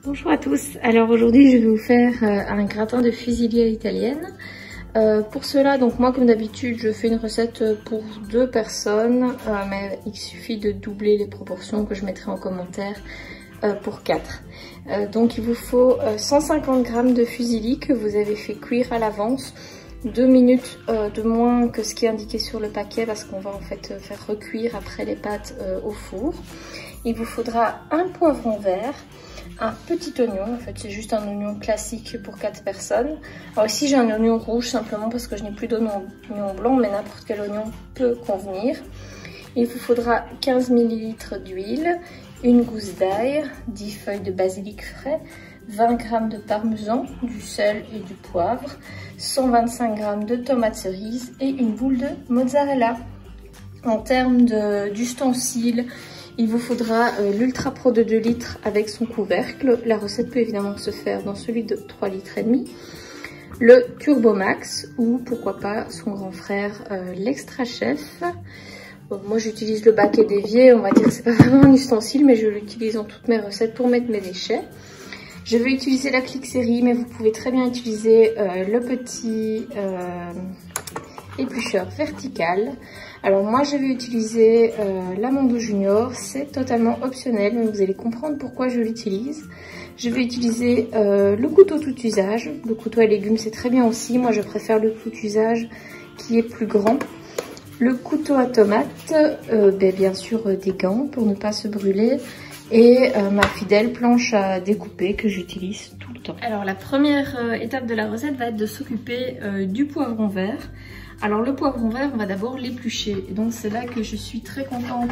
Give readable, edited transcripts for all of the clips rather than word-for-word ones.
Bonjour à tous, alors aujourd'hui je vais vous faire un gratin de fusilli à l'italienne. Pour cela, donc moi comme d'habitude je fais une recette pour 2 personnes, mais il suffit de doubler les proportions que je mettrai en commentaire pour 4. Donc il vous faut 150 g de fusilli que vous avez fait cuire à l'avance, 2 minutes de moins que ce qui est indiqué sur le paquet parce qu'on va en fait faire recuire après les pâtes au four. Il vous faudra un poivron vert, un petit oignon, en fait c'est juste un oignon classique pour 4 personnes. Alors ici j'ai un oignon rouge simplement parce que je n'ai plus d'oignon blanc, mais n'importe quel oignon peut convenir. Il vous faudra 15 ml d'huile, une gousse d'ail, 10 feuilles de basilic frais, 20 g de parmesan, du sel et du poivre, 125 g de tomates cerises et une boule de mozzarella. En termes d'ustensiles, il vous faudra l'Ultra Pro de 2 litres avec son couvercle. La recette peut évidemment se faire dans celui de 3,5 litres. Le Turbo Max ou pourquoi pas son grand frère l'Extra Chef. Bon, moi j'utilise le baquet d'évier, on va dire que c'est pas vraiment un ustensile mais je l'utilise dans toutes mes recettes pour mettre mes déchets. Je vais utiliser la Clique Série mais vous pouvez très bien utiliser le petit éplucheur vertical. Alors moi je vais utiliser la Mondo Junior, c'est totalement optionnel mais vous allez comprendre pourquoi je l'utilise. Je vais utiliser le couteau tout usage, le couteau à légumes c'est très bien aussi, moi je préfère le tout usage qui est plus grand. Le couteau à tomates, bien sûr des gants pour ne pas se brûler et ma fidèle planche à découper que j'utilise tout le temps. Alors la première étape de la recette va être de s'occuper du poivron vert. Alors le poivron vert, on va d'abord l'éplucher. Et donc c'est là que je suis très contente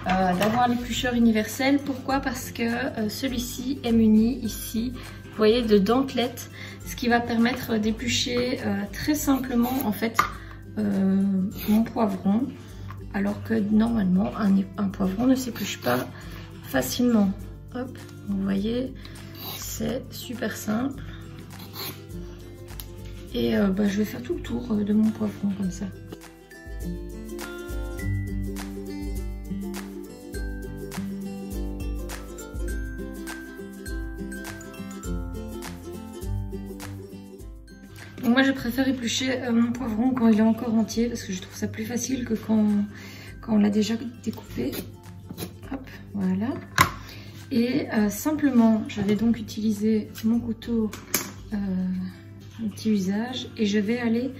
d'avoir l'éplucheur universel. Pourquoi? Parce que celui-ci est muni ici, vous voyez, de dentelettes, ce qui va permettre d'éplucher très simplement en fait mon poivron. Alors que normalement un poivron ne s'épluche pas facilement. Hop, vous voyez, c'est super simple. Et je vais faire tout le tour de mon poivron comme ça. Donc moi je préfère éplucher mon poivron quand il est encore entier parce que je trouve ça plus facile que quand on l'a déjà découpé. Hop, voilà. Et simplement je vais donc utiliser mon couteau multi-usage et je vais aller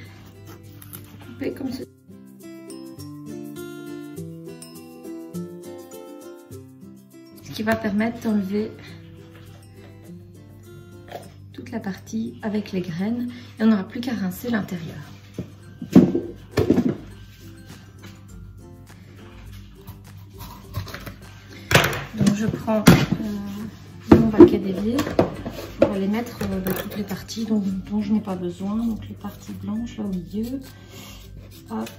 couper comme ceci. Ce qui va permettre d'enlever toute la partie avec les graines et on n'aura plus qu'à rincer l'intérieur. Donc je prends mon baquet d'évier. On va les mettre toutes les parties dont je n'ai pas besoin, donc les parties blanches là au milieu. Hop.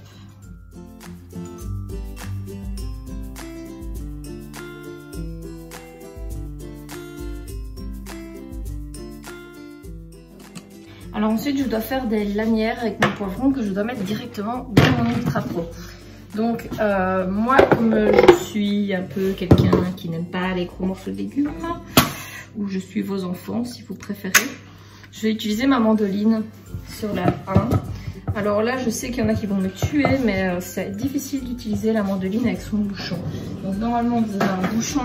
Alors ensuite je dois faire des lanières avec mon poivron que je dois mettre directement dans mon Ultra Pro. Donc moi comme je suis un peu quelqu'un qui n'aime pas les gros morceaux de légumes, ou je suis vos enfants si vous préférez, je vais utiliser ma mandoline sur la 1. Alors là je sais qu'il y en a qui vont me tuer mais c'est difficile d'utiliser la mandoline avec son bouchon. Donc normalement vous avez un bouchon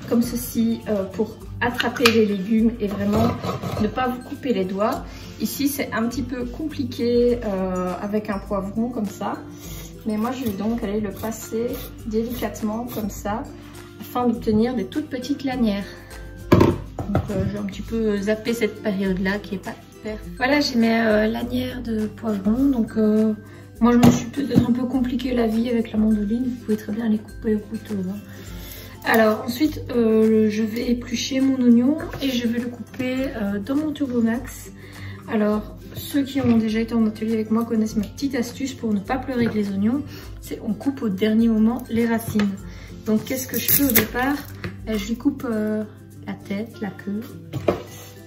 comme ceci pour attraper les légumes et vraiment ne pas vous couper les doigts. Ici c'est un petit peu compliqué avec un poivron comme ça, mais moi je vais donc aller le passer délicatement comme ça afin d'obtenir des toutes petites lanières. Donc j'ai un petit peu zappé cette période-là qui est pas super. Voilà, j'ai mes lanières de poivron. Donc moi je me suis peut-être un peu compliqué la vie avec la mandoline. Vous pouvez très bien les couper au couteau. Hein. Alors ensuite je vais éplucher mon oignon et je vais le couper dans mon Turbo Max. Alors ceux qui ont déjà été en atelier avec moi connaissent ma petite astuce pour ne pas pleurer avec les oignons. C'est on coupe au dernier moment les racines. Donc qu'est-ce que je fais au départ? Je lui coupe la tête, la queue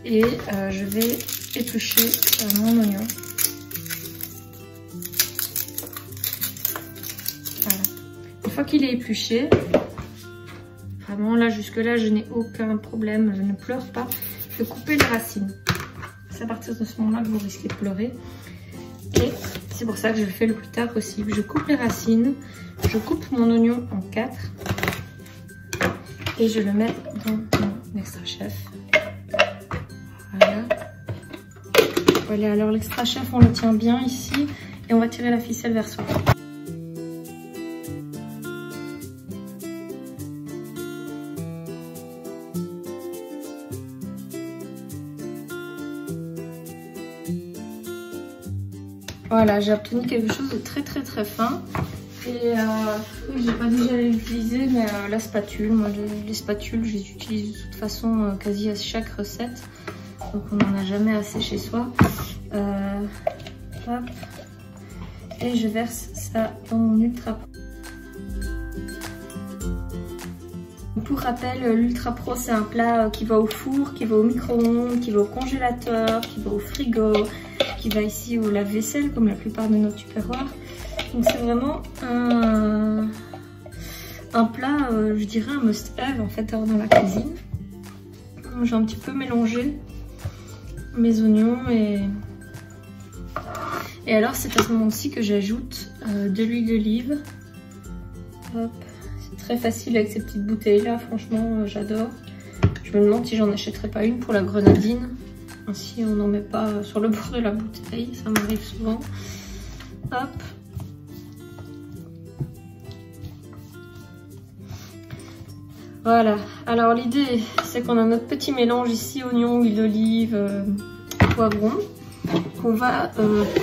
et je vais éplucher mon oignon. Voilà. Une fois qu'il est épluché, Vraiment, là, jusque-là, je n'ai aucun problème. Je ne pleure pas. Je vais couper les racines. C'est à partir de ce moment-là que vous risquez de pleurer. Et c'est pour ça que je le fais le plus tard possible. Je coupe les racines. Je coupe mon oignon en 4. Et je le mets dans mon extra chef. Voilà. Voilà, alors l'extra chef, on le tient bien ici. Et on va tirer la ficelle vers soi. Voilà, j'ai obtenu quelque chose de très fin. Et oui, j'ai pas dit que j'allais l'utiliser, mais la spatule, moi les spatules, je les utilise de toute façon quasi à chaque recette. Donc on n'en a jamais assez chez soi. Hop. Et je verse ça dans mon Ultra Pro. Pour rappel, l'Ultra Pro c'est un plat qui va au four, qui va au micro-ondes, qui va au congélateur, qui va au frigo, qui va ici au lave-vaisselle comme la plupart de nos tupperwares. Donc c'est vraiment un plat, je dirais un must-have en fait dans la cuisine. J'ai un petit peu mélangé mes oignons et alors c'est à ce moment-ci que j'ajoute de l'huile d'olive. Hop. Très facile avec ces petites bouteilles là, franchement j'adore. Je me demande si j'en achèterais pas une pour la grenadine. Ainsi on n'en met pas sur le bord de la bouteille, ça m'arrive souvent. Hop. Voilà, alors l'idée c'est qu'on a notre petit mélange ici, oignon, huile d'olive, poivron, qu'on va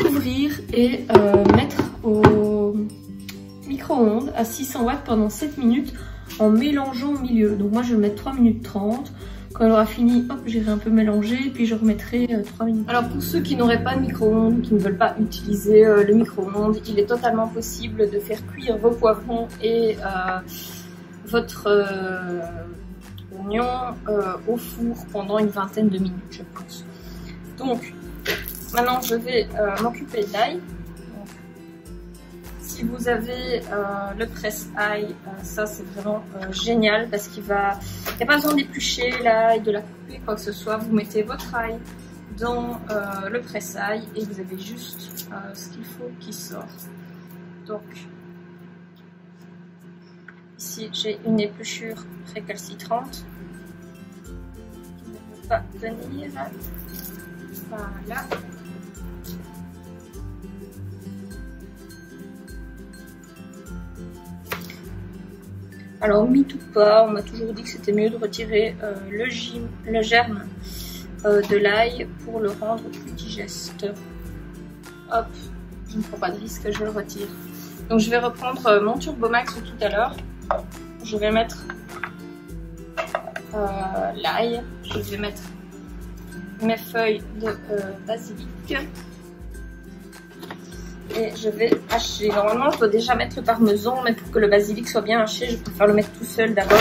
couvrir et mettre au micro-ondes à 600 watts pendant 7 minutes en mélangeant au milieu. Donc moi je vais mettre 3 minutes 30. Quand elle aura fini, hop, j'irai un peu mélanger, puis je remettrai 3 minutes. Alors pour ceux qui n'auraient pas de micro-ondes, qui ne veulent pas utiliser le micro-ondes, il est totalement possible de faire cuire vos poivrons et votre oignon au four pendant une vingtaine de minutes, je pense. Donc maintenant je vais m'occuper de l'ail. Si vous avez le presse-ail, ça c'est vraiment génial parce qu'il n'y a pas besoin d'éplucher l'ail, de la couper, quoi que ce soit. Vous mettez votre ail dans le presse-ail et vous avez juste ce qu'il faut qui sort. Donc ici j'ai une épluchure récalcitrante qui ne peut pas tenir. Voilà. Alors mythe ou pas, on m'a toujours dit que c'était mieux de retirer le germe de l'ail pour le rendre plus digeste. Hop, je ne prends pas de risque, je le retire. Donc je vais reprendre mon Turbomax de tout à l'heure. Je vais mettre l'ail, je vais mettre mes feuilles de basilic. Et je vais hacher. Normalement, je dois déjà mettre le parmesan, mais pour que le basilic soit bien haché, je préfère le mettre tout seul d'abord.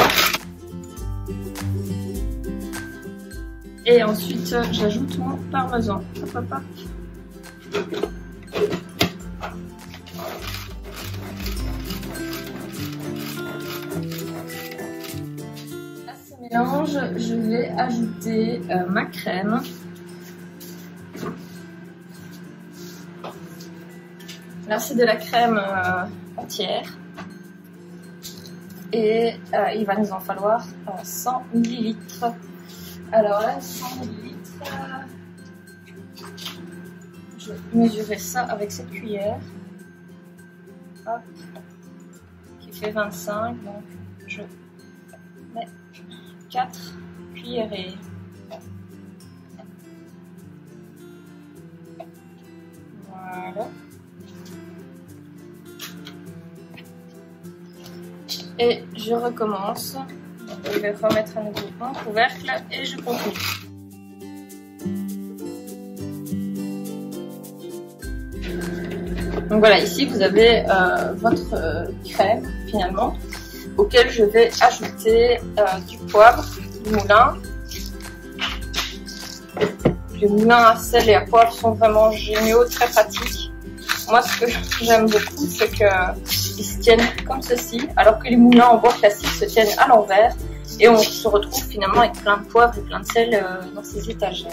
Et ensuite, j'ajoute mon parmesan. Hop, hop, hop. À ce mélange, je vais ajouter ma crème. Là, c'est de la crème entière et il va nous en falloir 100 ml. Alors là, 100 ml, je vais mesurer ça avec cette cuillère. Hop, qui fait 25, donc je mets 4 cuillerées. Voilà. Et je recommence. Je vais remettre à nouveau mon couvercle et je continue. Donc voilà, ici vous avez votre crème finalement, auquel je vais ajouter du poivre, du moulin. Les moulins à sel et à poivre sont vraiment géniaux, très pratiques. Moi, ce que j'aime beaucoup, c'est qu'ils se tiennent comme ceci, alors que les moulins en bois classique se tiennent à l'envers. Et on se retrouve finalement avec plein de poivre et plein de sel dans ces étagères.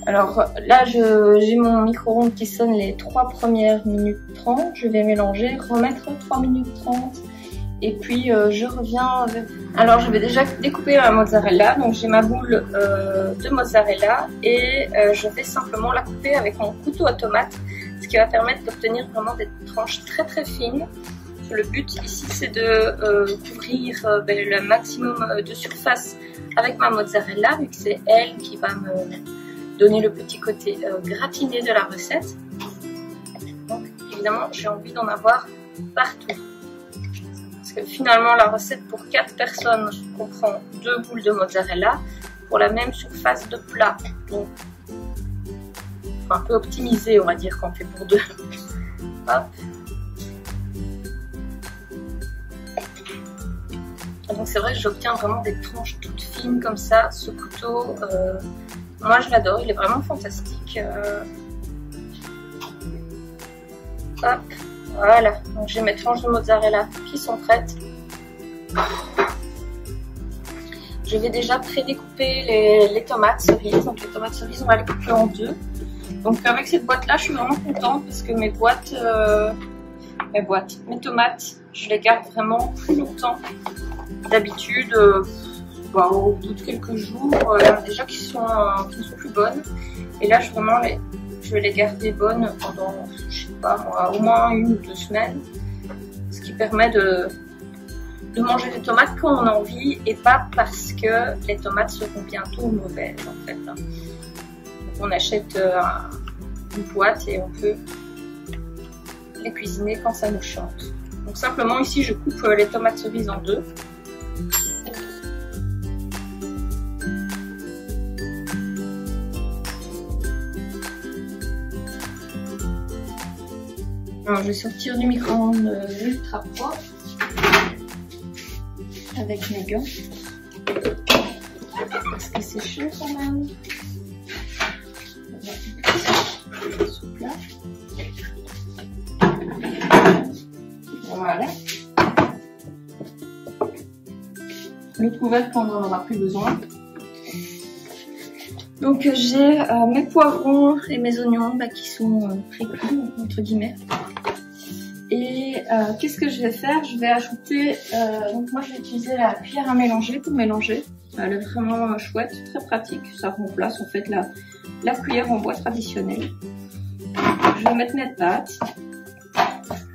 Alors là, j'ai mon micro-ondes qui sonne les 3 premières minutes 30. Je vais mélanger, remettre 3 minutes 30. Et puis je reviens avec vous. Alors je vais déjà découper ma mozzarella. Donc j'ai ma boule de mozzarella et je vais simplement la couper avec mon couteau à tomate. Ce qui va permettre d'obtenir vraiment des tranches très très fines. Le but ici c'est de couvrir le maximum de surface avec ma mozzarella, vu que c'est elle qui va me donner le petit côté gratiné de la recette. Donc évidemment j'ai envie d'en avoir partout. Parce que finalement la recette pour 4 personnes comprend 2 boules de mozzarella pour la même surface de plat. Donc un peu optimisé on va dire quand on fait pour 2. Hop. Donc c'est vrai que j'obtiens vraiment des tranches toutes fines comme ça. Ce couteau, moi je l'adore, il est vraiment fantastique. Hop, voilà. Donc j'ai mes tranches de mozzarella qui sont prêtes. Je vais déjà pré-découper les tomates cerises. Donc les tomates cerises, on va les couper en 2. Donc avec cette boîte là, je suis vraiment contente parce que mes tomates, je les garde vraiment plus longtemps. D'habitude, au bout de quelques jours, il y en a déjà qui ne sont plus bonnes. Et là, je vais les garder bonnes pendant, je sais pas moi, au moins 1 ou 2 semaines. Ce qui permet de manger des tomates quand on a envie et pas parce que les tomates seront bientôt mauvaises en fait. Donc on achète une boîte et on peut les cuisiner quand ça nous chante. Donc simplement ici, je coupe les tomates cerises en 2. Alors, je vais sortir du micro-ondes ultra propre avec mes gants parce que c'est chaud quand même. Voilà. Le couvercle, on n'en aura plus besoin. Donc j'ai mes poivrons et mes oignons qui sont pré-cuits entre guillemets. Et qu'est-ce que je vais faire? Je vais ajouter, donc moi je vais utiliser la cuillère à mélanger pour mélanger. Elle est vraiment chouette, très pratique. Ça remplace en fait la cuillère en bois traditionnelle. Je vais mettre mes pâtes.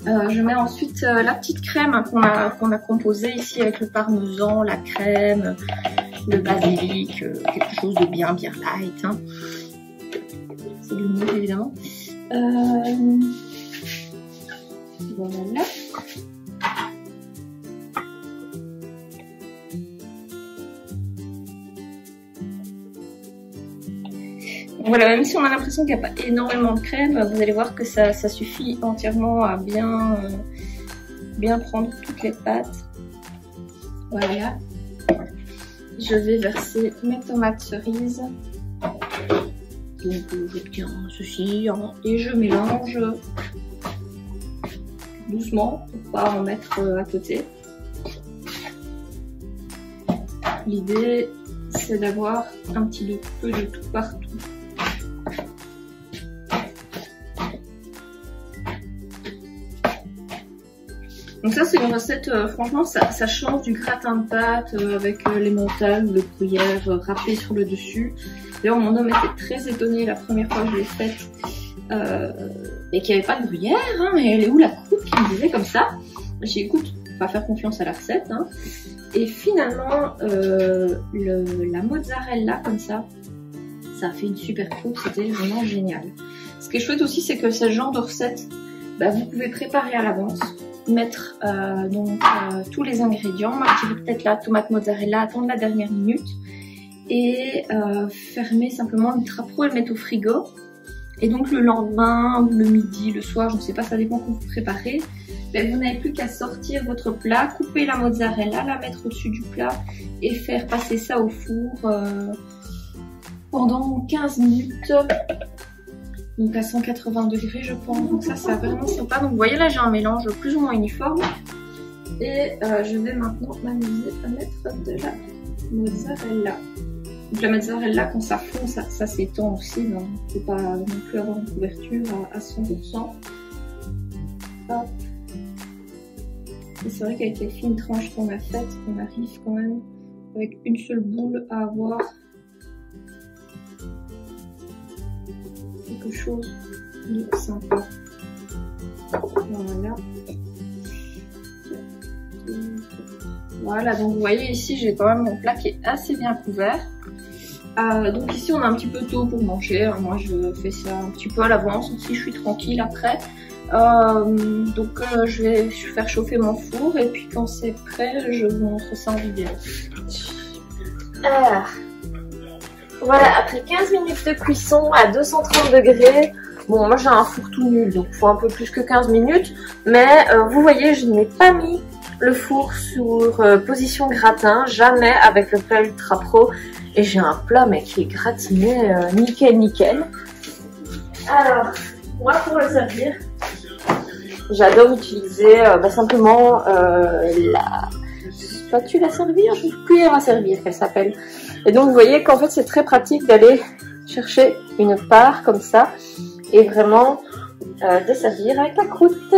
Je mets ensuite la petite crème qu'on a composée ici avec le parmesan, la crème, le basilic, quelque chose de bien light. Hein. C'est du mou évidemment. Voilà. Voilà, même si on a l'impression qu'il n'y a pas énormément de crème, vous allez voir que ça suffit entièrement à bien prendre toutes les pâtes. Voilà. Je vais verser mes tomates cerises. Donc j'obtiens ceci et je mélange doucement pour pas en mettre à côté. L'idée c'est d'avoir un petit peu de tout partout. Donc ça c'est une recette, franchement ça change du gratin de pâtes avec les mentales ou le gruyère râpé sur le dessus. D'ailleurs mon homme était très étonné la première fois que je l'ai faite et qu'il n'y avait pas de gruyère, hein, mais elle est où la coupe qui me disait comme ça. J'ai dit écoute, on va faire confiance à la recette. Hein. Et finalement la mozzarella comme ça a fait une super coupe, c'était vraiment génial. Ce qui est chouette aussi c'est que ce genre de recette, vous pouvez préparer à l'avance. Mettre tous les ingrédients, marquer peut-être la tomate mozzarella, attendre la dernière minute et fermer simplement le trapeau et le mettre au frigo. Et donc le lendemain ou le midi, le soir, je ne sais pas, ça dépend quand vous préparez, vous n'avez plus qu'à sortir votre plat, couper la mozzarella, la mettre au-dessus du plat et faire passer ça au four pendant 15 minutes. donc à 180 degrés je pense, donc ça c'est vraiment sympa. Donc vous voyez là j'ai un mélange plus ou moins uniforme et je vais maintenant m'amuser à mettre de la mozzarella. Donc la mozzarella quand ça fond ça s'étend aussi, il ne faut pas non plus avoir une couverture à 100%. Hop. Et c'est vrai qu'avec les fines tranches qu'on a faites, on arrive quand même avec une seule boule à avoir quelque chose de sympa. Voilà. Voilà, donc vous voyez ici j'ai quand même mon plat qui est assez bien couvert. Donc ici on a un petit peu tôt pour manger, moi je fais ça un petit peu à l'avance, aussi je suis tranquille après. Donc je vais faire chauffer mon four et puis quand c'est prêt je vous montre ça en vidéo. Alors, voilà, après 15 minutes de cuisson à 230 degrés, bon moi j'ai un four tout nul donc il faut un peu plus que 15 minutes, mais vous voyez je n'ai pas mis le four sur position gratin, jamais avec le plat Ultra Pro, et j'ai un plat mais qui est gratiné nickel. Alors, moi pour le servir, j'adore utiliser simplement la spatule à servir, cuillère à servir qu'elle s'appelle. Et donc vous voyez qu'en fait c'est très pratique d'aller chercher une part comme ça et vraiment de servir avec la croûte.